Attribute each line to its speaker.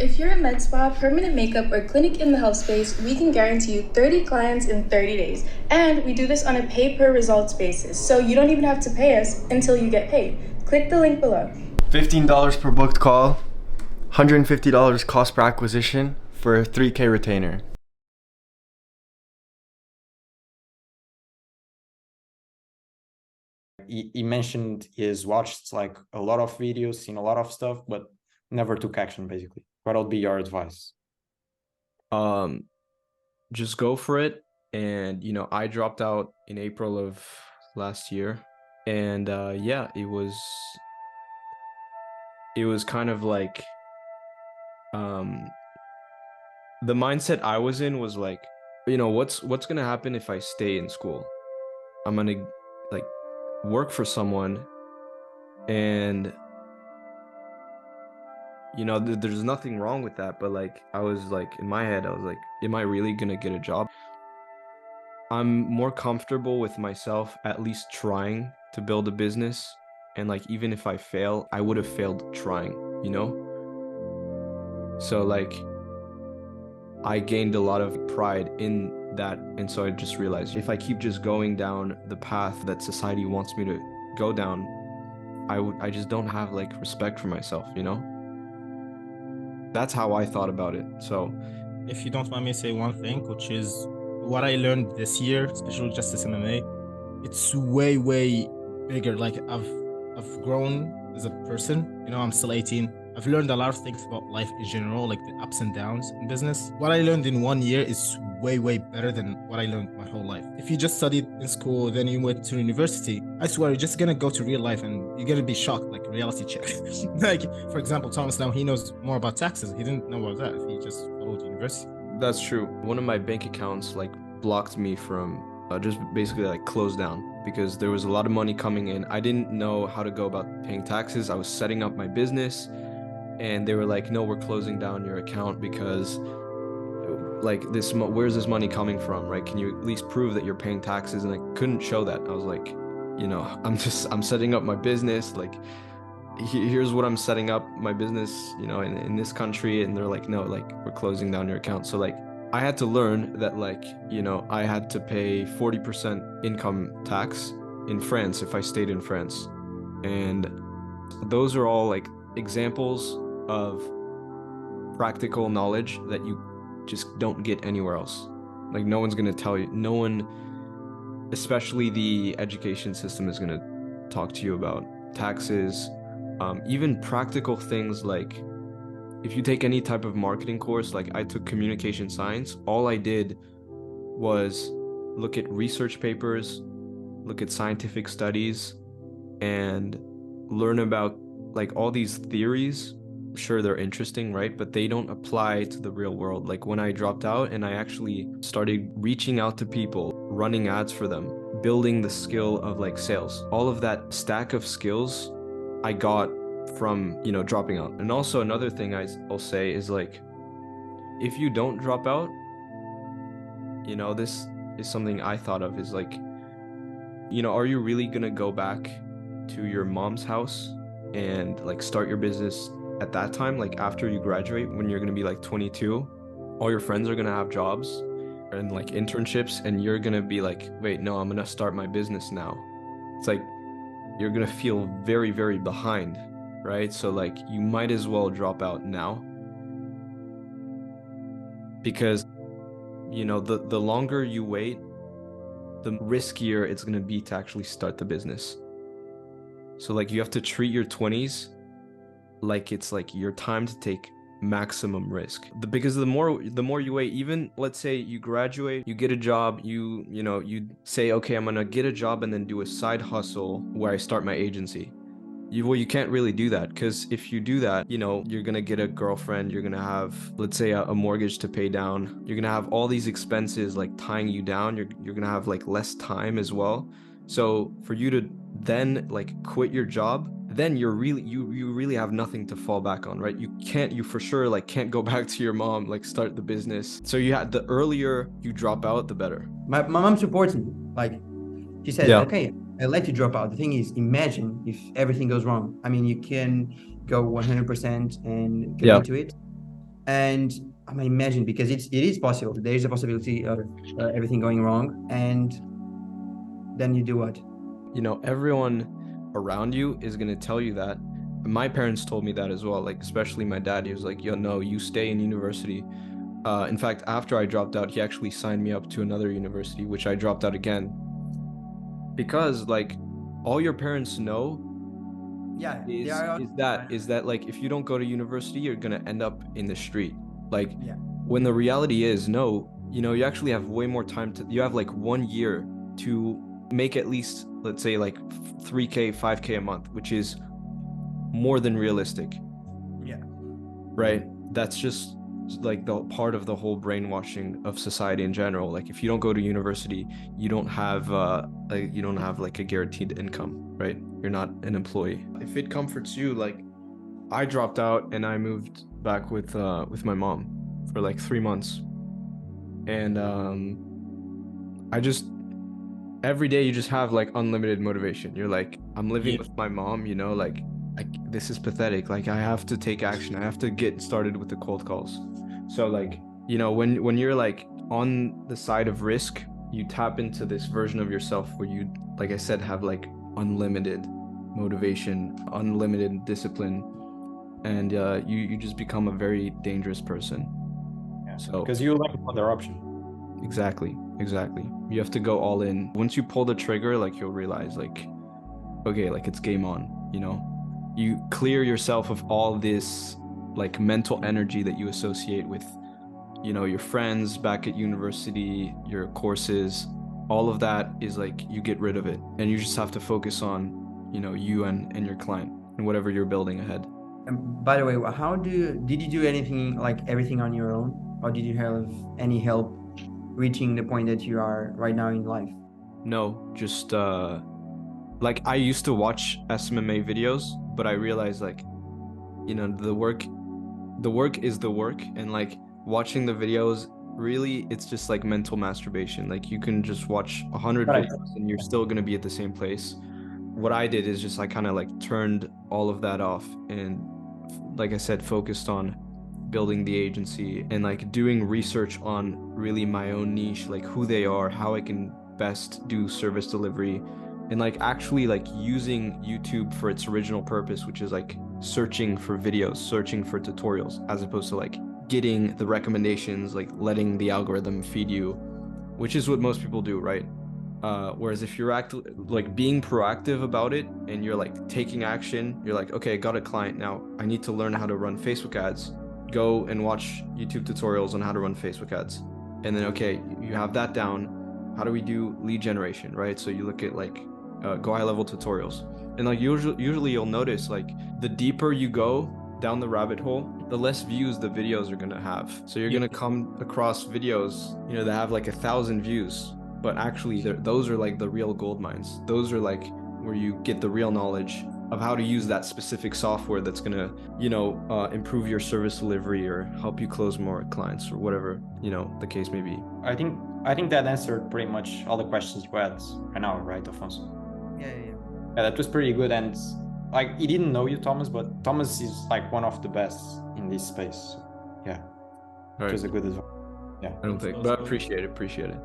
Speaker 1: If you're a med spa, permanent makeup, or clinic in the health space, we can guarantee you 30 clients in 30 days. And we do this on a pay per results basis, so you don't even have to pay us until you get paid. Click the link below.
Speaker 2: $15 per booked call, $150 cost per acquisition for a 3K retainer.
Speaker 3: He mentioned he's watched like a lot of videos, seen a lot of stuff, but never took action basically. What would be your advice?
Speaker 4: Just go for it. And I dropped out in April of last year, and yeah, it was kind of like the mindset I was in was like, what's gonna happen if I stay in school? I'm gonna like work for someone, and there's nothing wrong with that, but like I was like, in my head I was like, am I really gonna get a job? I'm more comfortable with myself at least trying to build a business, and like even if I fail, I would have failed trying, so like I gained a lot of pride in that, and so I just realized if I keep just going down the path that society wants me to go down, I just don't have like respect for myself, That's how I thought about it. So
Speaker 5: if you don't mind me say one thing, which is what I learned this year, Special Justice MMA, it's way bigger. Like I've grown as a person. I'm still 18. I've learned a lot of things about life in general, like the ups and downs in business. What I learned in 1 year is way better than what I learned my whole life. If you just studied in school, then you went to university, I swear you're just gonna go to real life and you're gonna be shocked, like reality check. Like, for example, Thomas now, he knows more about taxes. He didn't know about that if he just followed university.
Speaker 4: that's true. One of my bank accounts like blocked me from just basically like closed down because there was a lot of money coming in. I didn't know how to go about paying taxes. I was setting up my business, and they were like, no, we're closing down your account because like where's this money coming from, right? Can you at least prove that you're paying taxes? And I couldn't show that. I was like, I'm setting up my business, like here's what I'm setting up my business, in this country. And they're like, no, like we're closing down your account. So like I had to learn that like, I had to pay 40% income tax in France if I stayed in France. And those are all like examples of practical knowledge that you just don't get anywhere else. Like no one's gonna tell you. No one, especially the education system, is gonna talk to you about taxes. Even practical things like if you take any type of marketing course, like I took communication science, all I did was look at research papers, look at scientific studies, and learn about like all these theories. Sure, they're interesting, right? But they don't apply to the real world. Like when I dropped out and I actually started reaching out to people, running ads for them, building the skill of like sales, all of that stack of skills I got from, dropping out. And also another thing I'll say is like, if you don't drop out, this is something I thought of is like, are you really gonna go back to your mom's house and like start your business at that time? Like after you graduate, when you're gonna be like 22, all your friends are gonna have jobs and like internships, and you're gonna be like, wait, no, I'm gonna start my business now. It's like you're gonna feel very behind, right? So like you might as well drop out now, because the longer you wait, the riskier it's gonna be to actually start the business. So like you have to treat your 20s like it's like your time to take maximum risk. Because the more you wait, even let's say you graduate, you get a job, you say, okay, I'm gonna get a job and then do a side hustle where I start my agency. You can't really do that, because if you do that, you're gonna get a girlfriend, you're gonna have, let's say, a mortgage to pay down, you're gonna have all these expenses like tying you down, you're gonna have like less time as well. So for you to then like quit your job, then you really have nothing to fall back on, right? You for sure like can't go back to your mom, like start the business. So the earlier you drop out, the better.
Speaker 6: My mom supports me. Like she says,
Speaker 4: Yeah.
Speaker 6: okay, I let you drop out. The thing is, imagine if everything goes wrong. I mean, you can go 100% and commit to it. And I mean, imagine, because it is possible. There is a possibility of everything going wrong, and then you do what?
Speaker 4: You know, everyone around you is going to tell you that. My parents told me that as well, like especially my dad. He was like, yo, no, you stay in university. In fact, after I dropped out, he actually signed me up to another university, which I dropped out again. Because like all your parents know
Speaker 6: Yeah,
Speaker 4: is that like if you don't go to university, you're gonna end up in the street. Like
Speaker 6: Yeah.
Speaker 4: when the reality is no, you know, you actually have way more time you have like 1 year to make at least, let's say, like 3K, 5K a month, which is more than realistic.
Speaker 6: Yeah.
Speaker 4: Right? That's just like the part of the whole brainwashing of society in general. Like if you don't go to university, you don't have like a guaranteed income, right? You're not an employee. If it comforts you, like I dropped out and I moved back with my mom for like 3 months. And I just every day you just have like unlimited motivation. You're like, I'm living with my mom, you know, like this is pathetic. Like I have to take action. I have to get started with the cold calls. So like, you know, when you're like on the side of risk, you tap into this version of yourself where you, like I said, have like unlimited motivation, unlimited discipline, and you just become a very dangerous person.
Speaker 3: Yeah.
Speaker 4: So
Speaker 3: Because you lack another option.
Speaker 4: Exactly. You have to go all in. Once you pull the trigger, like you'll realize like, okay, like it's game on, you know? You clear yourself of all this like mental energy that you associate with, you know, your friends back at university, your courses, all of that is like, you get rid of it and you just have to focus on, you know, you and your client and whatever you're building ahead.
Speaker 6: And by the way, did you do anything, like everything on your own, or did you have any help reaching the point that you are right now in life?
Speaker 4: No, just like I used to watch SMMA videos, but I realized like, you know, the work is the work, and like watching the videos, really it's just like mental masturbation. Like you can just watch 100
Speaker 3: Right.
Speaker 4: videos and you're still going to be at the same place. What I did is just I kind of like turned all of that off and, like I said, focused on building the agency and like doing research on really my own niche, like who they are, how I can best do service delivery, and like actually like using YouTube for its original purpose, which is like searching for videos, searching for tutorials, as opposed to like getting the recommendations, like letting the algorithm feed you, which is what most people do, right? Whereas if you're like being proactive about it and you're like taking action, you're like, okay, I got a client now, I need to learn how to run Facebook ads. Go and watch YouTube tutorials on how to run Facebook ads. And then, okay, you have that down. How do we do lead generation, right? So you look at like go high level tutorials. And like usually you'll notice like the deeper you go down the rabbit hole, the less views the videos are gonna have. So you're gonna come across videos, you know, that have like 1,000 views, but actually those are like the real gold mines. Those are like where you get the real knowledge of how to use that specific software that's gonna, you know, improve your service delivery or help you close more clients or whatever, you know, the case may be.
Speaker 3: I think that answered pretty much all the questions you had right now, right, Afonso?
Speaker 6: Yeah.
Speaker 3: Yeah, that was pretty good. And like, he didn't know you, Thomas, but Thomas is like one of the best in this space. So, yeah,
Speaker 4: All
Speaker 3: it was a
Speaker 4: right.
Speaker 3: good advice. Yeah.
Speaker 4: I don't think, but I appreciate it.